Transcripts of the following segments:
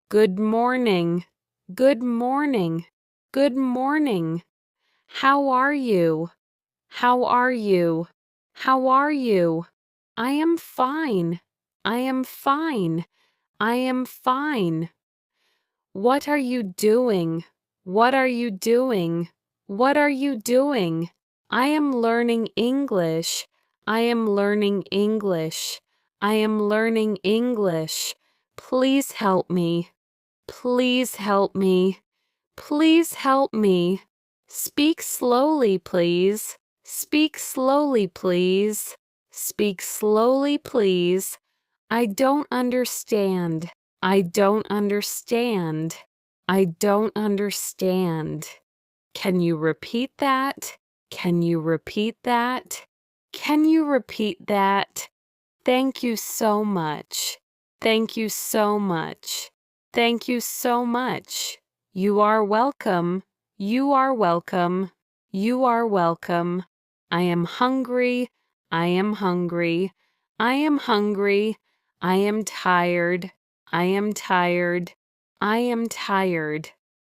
Good morning. Good morning. Good morning. How are you? How are you? How are you? I am fine. I am fine. I am fine. What are you doing? What are you doing? What are you doing? I am learning English. I am learning English. I am learning English. Please help me. Please help me. Please help me. Speak slowly, please. Speak slowly, please. Speak slowly, please. I don't understand. I don't understand. I don't understand. Can you repeat that? Can you repeat that? Can you repeat that? Thank you so much. Thank you so much. Thank you so much. You are welcome. You are welcome. You are welcome. I am hungry. I am hungry. I am hungry. I am tired. I am tired. I am tired.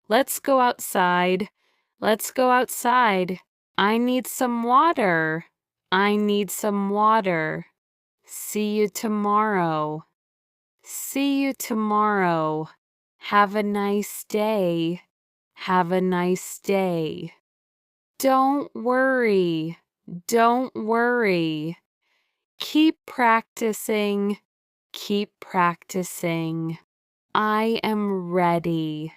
Let's go outside. Let's go outside. I need some water. I need some water. See you tomorrow. See you tomorrow. Have a nice day. Have a nice day. Don't worry. Don't worry. Keep practicing. Keep practicing. I am ready.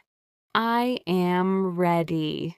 I am ready.